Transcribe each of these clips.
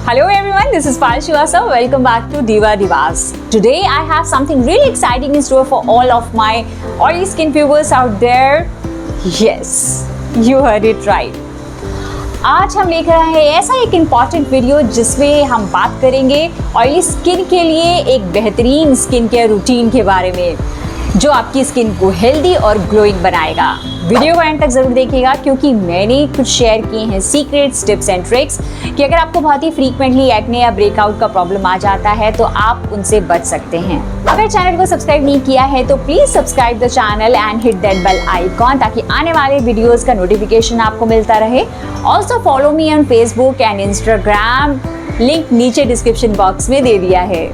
Hello everyone, this is Pal Srivastava. Welcome back to Diva Divas. Today I have something really exciting in store for all of my oily skin viewers out there. Yes, you heard it right. आज हम लेकर आए हैं ऐसा एक important video जिसमें हम बात करेंगे ऑयली स्किन के लिए एक बेहतरीन स्किन केयर रूटीन के बारे में जो आपकी स्किन को हेल्दी और ग्लोइंग बनाएगा। वीडियो को एंड तक जरूर देखिएगा क्योंकि मैंने कुछ शेयर किए हैं सीक्रेट्स, टिप्स एंड ट्रिक्स कि अगर आपको बहुत ही फ्रीक्वेंटली एक्ने या ब्रेकआउट का प्रॉब्लम आ जाता है तो आप उनसे बच सकते हैं। अगर चैनल को सब्सक्राइब नहीं किया है तो please subscribe the channel and hit that bell icon ताकि आने वाले वीडियोस का नोटिफिकेशन आपको मिलता रहे। Also follow me on Facebook and Instagram, link नीचे डिस्क्रिप्शन बॉक्स में दे दिया है।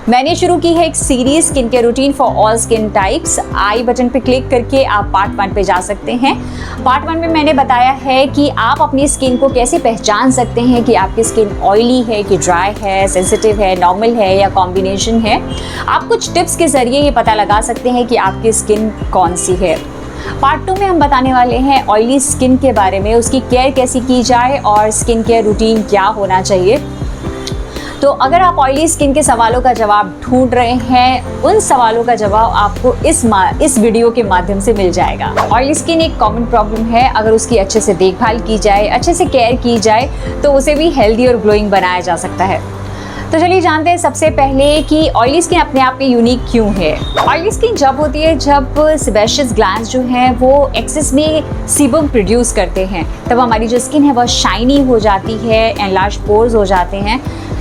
मैंने शुरू की है एक series skin care routine for all skin types. I button पे क्लिक करके आप पार्ट 1 पे जा सकते हैं। पार्ट 1 में मैंने बताया है कि आप अपनी स्किन को कैसे पहचान सकते हैं कि आपकी स्किन ऑयली है कि ड्राई है, सेंसिटिव है, नॉर्मल है या कॉम्बिनेशन है। आप कुछ टिप्स के जरिए ये पता लगा सकते हैं कि आपकी स्किन कौन सी है। पार्ट 2 में हम बताने वाले हैं ऑयली स्किन के बारे में, उसकी केयर कैसे की जाए और स्किन केयर रूटीन क्या होना चाहिए। तो अगर आप ऑयली स्किन के सवालों का जवाब ढूंढ रहे हैं, उन सवालों का जवाब आपको इस वीडियो के माध्यम से मिल जाएगा। ऑयली स्किन एक कॉमन प्रॉब्लम है, अगर उसकी अच्छे से देखभाल की जाए, अच्छे से केयर की जाए तो उसे भी हेल्दी और ग्लोइंग बनाया जा सकता है। तो चलिए जानते हैं सबसे पहले कि ऑयली स्किन अपने आप में यूनिक क्यों है। ऑयली स्किन जब होती है जब सेबेशियस ग्लैंड्स जो हैं वो एक्सेस में सीबम प्रोड्यूस करते हैं, तब हमारी जो स्किन है वह शाइनी हो जाती है, एनलार्ज पोर्स हो जाते हैं।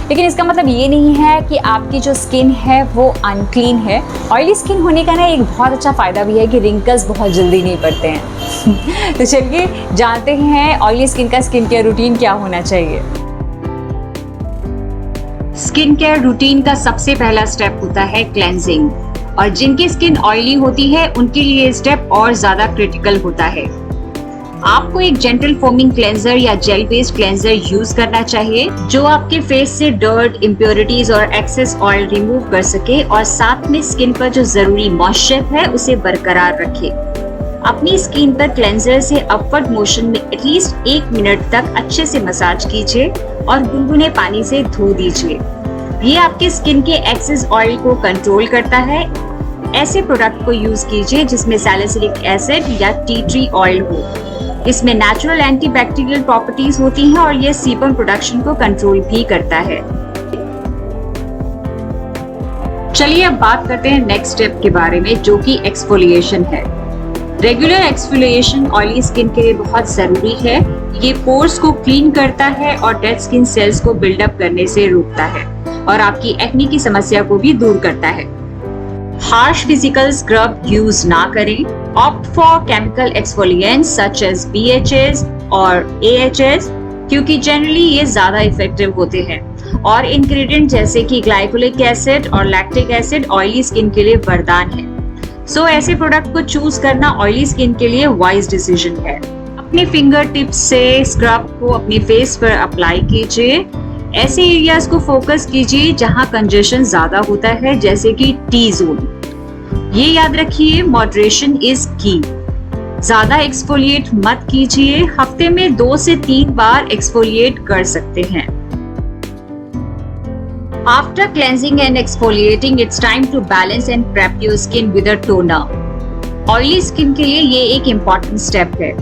लेकिन इसका मतलब ये नहीं है कि आपकी जो स्किन है वो अनक्लीन है। ऑयली स्किन होने का ना एक बहुत अच्छा फ़ायदा भी है कि रिंकल्स बहुत जल्दी नहीं पड़ते हैं। तो चलिए जानते हैं ऑयली स्किन का स्किन केयर रूटीन क्या होना चाहिए। स्किन केयर रूटीन का सबसे पहला स्टेप होता है क्लेंजिंग, और जिनकी स्किन ऑयली होती है उनके लिए स्टेप और ज़्यादा क्रिटिकल होता है। आपको एक जेंटल फोमिंग क्लेंजर या जेल बेस्ड क्लेंजर यूज करना चाहिए जो आपके फेस से डर्ट, इम्प्योरिटीज और एक्सेस ऑयल रिमूव कर सके और साथ में स्किन पर जो जरूरी मॉइस्चर है उसे बरकरार रखे। अपनी स्किन पर क्लेंजर से अपवर्ड मोशन में एटलीस्ट 1 मिनट तक अच्छे से मसाज कीजिए और गुनगुने पानी से धो दीजिए। ये आपके स्किन के एक्सेस ऑयल को कंट्रोल करता है। ऐसे प्रोडक्ट को यूज कीजिए जिसमें सैलिसिलिक एसिड या टी ट्री ऑयल हो। इसमें नेचुरल एंटीबैक्टीरियल प्रॉपर्टीज होती हैं और ये सीबम प्रोडक्शन को कंट्रोल भी करता है। चलिए अब बात करते हैं नेक्स्ट स्टेप के बारे में जो कि एक्सफोलिएशन है। रेगुलर एक्सफोलिएशन ऑयली स्किन के लिए बहुत जरूरी है। ये पोर्स को क्लीन करता है और डेड स्किन सेल्स को बिल्डअप करने से रोकता है और आपकी एक्ने की समस्या को भी दूर करता है। हार्श फिजिकल स्क्रब यूज ना करें। Opt for chemical exfoliants such as BHAs और AHAs क्योंकि जनरली ये ज्यादा इफेक्टिव होते हैं और इंग्रेडिएंट जैसे कि ग्लाइकोलिक एसिड और लैक्टिक एसिड ऑयली स्किन के लिए वरदान है। सो ऐसे प्रोडक्ट को चूज करना ऑयली स्किन के लिए वाइज डिसीजन है। अपने फिंगर टिप्स से स्क्रब को अपने फेस पर अप्लाई कीजिए। ऐसे एरियाज को फोकस कीजिए जहां कंजेशन ज्यादा होता है जैसे कि टी जोन। ये याद रखिए, मॉडरेशन इज की। ज्यादा एक्सफोलिएट मत कीजिए, हफ्ते में 2 से 3 बार एक्सफोलिएट कर सकते हैं। After cleansing and exfoliating, it's time to balance and prep your skin with a toner. Oily skin के लिए ये एक important step है।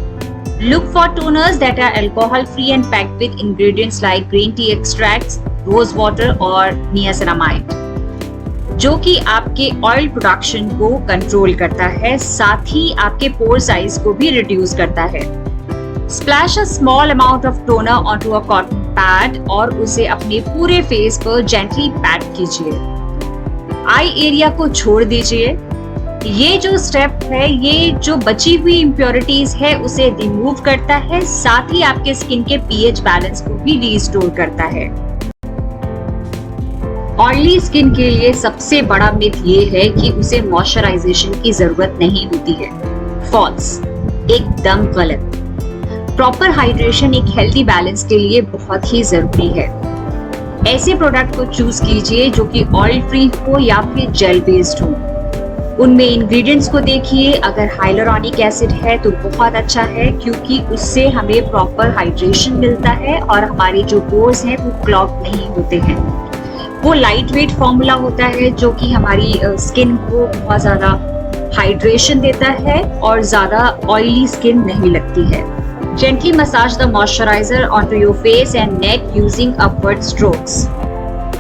Look for toners that are alcohol free and packed with ingredients like green tea extracts, rose water और niacinamide, जो कि आपके oil production को कंट्रोल करता है, साथ ही आपके पोर साइज को भी रिड्यूस करता है। Splash a small amount of toner onto a cotton pad और उसे अपने पूरे फेस पर जेंटली पैट कीजिए। आई एरिया को छोड़ दीजिए। ये जो स्टेप है, ये जो बची हुई इम्प्योरिटीज है उसे रिमूव करता है, साथ ही आपके स्किन के पीएच बैलेंस को भी रिस्टोर करता है। ऑयली स्किन के लिए सबसे बड़ा मिथ ये है कि उसे मॉइस्चराइजेशन की जरूरत नहीं होती है। फॉल्स, एकदम गलत। प्रॉपर हाइड्रेशन एक हेल्थी बैलेंस के लिए बहुत ही जरूरी है। ऐसे प्रोडक्ट को चूज कीजिए जो कि ऑयल फ्री हो या फिर जेल बेस्ड हो। उनमें इंग्रेडिएंट्स को देखिए, अगर हाइलुरोनिक एसिड है तो बहुत अच्छा है, क्योंकि उससे हमें प्रॉपर हाइड्रेशन मिलता है और हमारे जो पोर्स हैं वो क्लॉग नहीं होते हैं। वो लाइट वेट फॉर्मूला होता है जो कि हमारी स्किन को बहुत ज्यादा हाइड्रेशन देता है और ज्यादा ऑयली स्किन नहीं लगती है। Gently massage the moisturiser onto your face and neck using upward strokes.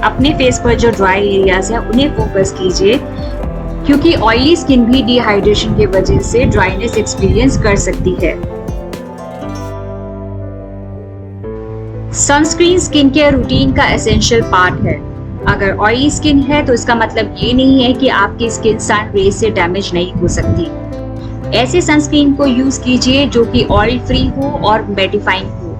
अपने फेस पर जो ड्राई एरियाज है उन्हें फोकस कीजिए, क्योंकि ऑयली स्किन भी डिहाइड्रेशन की वजह से ड्राइनेस एक्सपीरियंस कर सकती है। सनस्क्रीन स्किन केयर रूटीन का एसेंशियल पार्ट है। अगर ऑयली स्किन है तो इसका मतलब ये नहीं है कि आपकी स्किन सन रेज से डैमेज नहीं हो सकती। ऐसे सनस्क्रीन को यूज कीजिए जो कि ऑयल फ्री हो और मेटिफाइंग हो,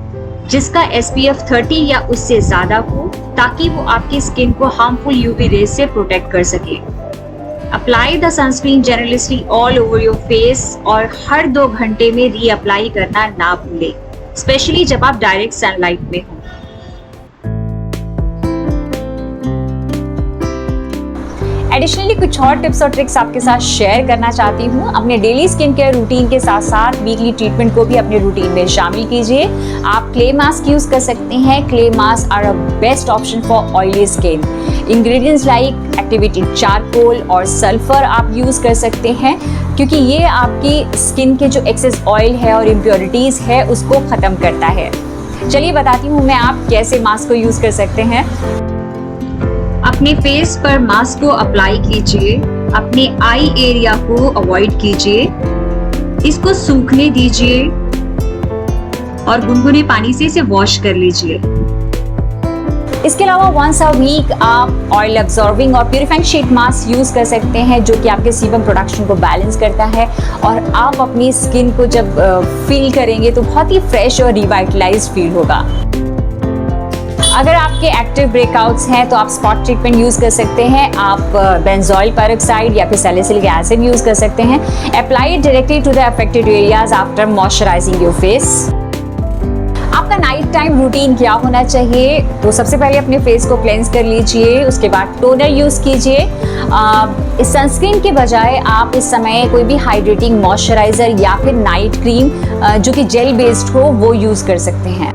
जिसका SPF 30 या उससे ज्यादा हो, ताकि वो आपकी स्किन को हार्मफुल UV रेज से प्रोटेक्ट कर सके। Apply the sunscreen generously all over your face और हर 2 घंटे में रीअप्लाई करना ना भूलें, स्पेशली जब आप डायरेक्ट सनलाइट में हो। एडिशनली कुछ और टिप्स और ट्रिक्स आपके साथ शेयर करना चाहती हूँ। अपने डेली स्किन केयर रूटीन के साथ साथ वीकली ट्रीटमेंट को भी अपने रूटीन में शामिल कीजिए। आप क्ले मास्क यूज कर सकते हैं। Clay mask are a best option for oily skin. Ingredients like activated charcoal और सल्फर आप यूज कर सकते हैं, क्योंकि ये आपकी स्किन के जो एक्सेस ऑयल है और इम्प्योरिटीज है उसको खत्म करता है। चलिए बताती हूँ मैं आप कैसे मास्क को यूज कर सकते हैं। अपने फेस पर मास्क को अप्लाई कीजिए, अपने आई एरिया को अवॉइड कीजिए, इसको सूखने दीजिए और गुनगुने पानी से इसे वॉश कर लीजिए। इसके अलावा वंस अ वीक आप ऑयल एब्जॉर्बिंग और प्यूरिफाइंग शीट मास्क यूज कर सकते हैं, जो कि आपके सीबम प्रोडक्शन को बैलेंस करता है और आप अपनी स्किन को जब फील करेंगे तो बहुत ही फ्रेश और रिवाइटलाइज्ड फील होगा। अगर आपके एक्टिव ब्रेकआउट्स हैं तो आप स्पॉट ट्रीटमेंट यूज कर सकते हैं। आप बेंजोइल पेरोक्साइड या फिर सैलिसिलिक एसिड यूज कर सकते हैं। Apply it directly to the affected areas after moisturising your face. आपका नाइट टाइम रूटीन क्या होना चाहिए? तो सबसे पहले अपने फेस को क्लेंस कर लीजिए, उसके बाद टोनर यूज कीजिए। इस सनस्क्रीन के बजाय आप इस समय कोई भी हाइड्रेटिंग मॉइस्चराइजर या फिर नाइट क्रीम जो कि जेल बेस्ड हो वो यूज कर सकते हैं।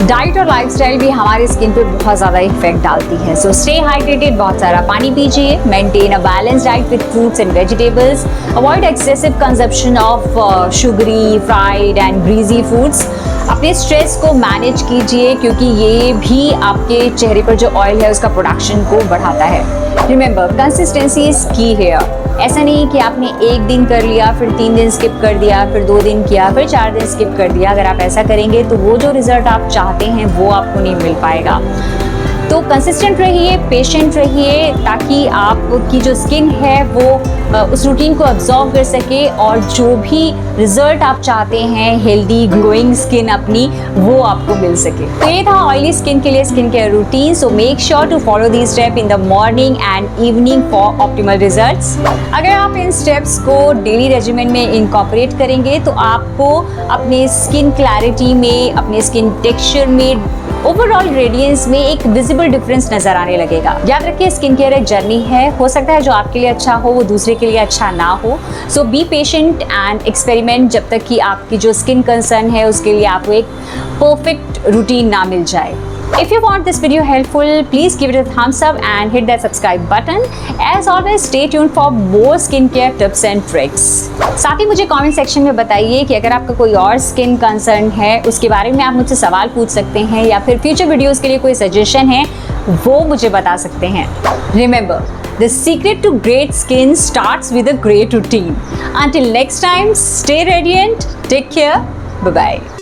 डाइट और लाइफस्टाइल भी हमारी स्किन पे बहुत ज़्यादा इफेक्ट डालती है। सो स्टे हाइड्रेटेड, बहुत सारा पानी पीजिए, maintain a balance diet with fruits and vegetables, avoid excessive consumption of sugary, fried and greasy foods. अपने स्ट्रेस को मैनेज कीजिए, क्योंकि ये भी आपके चेहरे पर जो ऑयल है उसका प्रोडक्शन को बढ़ाता है। रिमेंबर, कंसिस्टेंसी इज की हियर। ऐसा नहीं कि आपने एक दिन कर लिया, फिर 3 दिन स्किप कर दिया, फिर 2 दिन किया, फिर 4 दिन स्किप कर दिया। अगर आप ऐसा करेंगे तो वो जो रिजल्ट आप चाहते हैं वो आपको नहीं मिल पाएगा। तो कंसिस्टेंट रहिए, पेशेंट रहिए, ताकि आपकी जो स्किन है वो उस रूटीन को अब्जॉर्व कर सके और जो भी रिजल्ट आप चाहते हैं, हेल्दी ग्लोइंग स्किन अपनी, वो आपको मिल सके। तो ये था ऑयली स्किन के लिए skin care routine. So make sure to follow these step in the morning and evening for optimal results. अगर आप इन स्टेप्स को डेली रेजिमेंट में इनकॉर्पोरेट करेंगे तो आपको अपने स्किन क्लैरिटी में, अपने स्किन टेक्सचर में, ओवरऑल रेडियंस में एक विजिबल डिफरेंस नजर आने लगेगा। याद रखिए, स्किन केयर एक जर्नी है। हो सकता है जो आपके लिए अच्छा हो वो दूसरे के लिए अच्छा ना हो। सो बी पेशेंट एंड एक्सपेरिमेंट जब तक कि आपकी जो स्किन कंसर्न है उसके लिए आपको एक परफेक्ट रूटीन ना मिल जाए। If you want this video helpful, please give it a thumbs up and hit that subscribe button. As always, stay tuned for more skincare tips and tricks. साथ ही मुझे comment section में बताइए कि अगर आपका कोई और स्किन कंसर्न है उसके बारे में आप मुझसे सवाल पूछ सकते हैं, या फिर फ्यूचर वीडियोस के लिए कोई सजेशन है वो मुझे बता सकते हैं। Remember, the secret to great skin starts with a great routine. Until next time, stay radiant, take care, bye bye.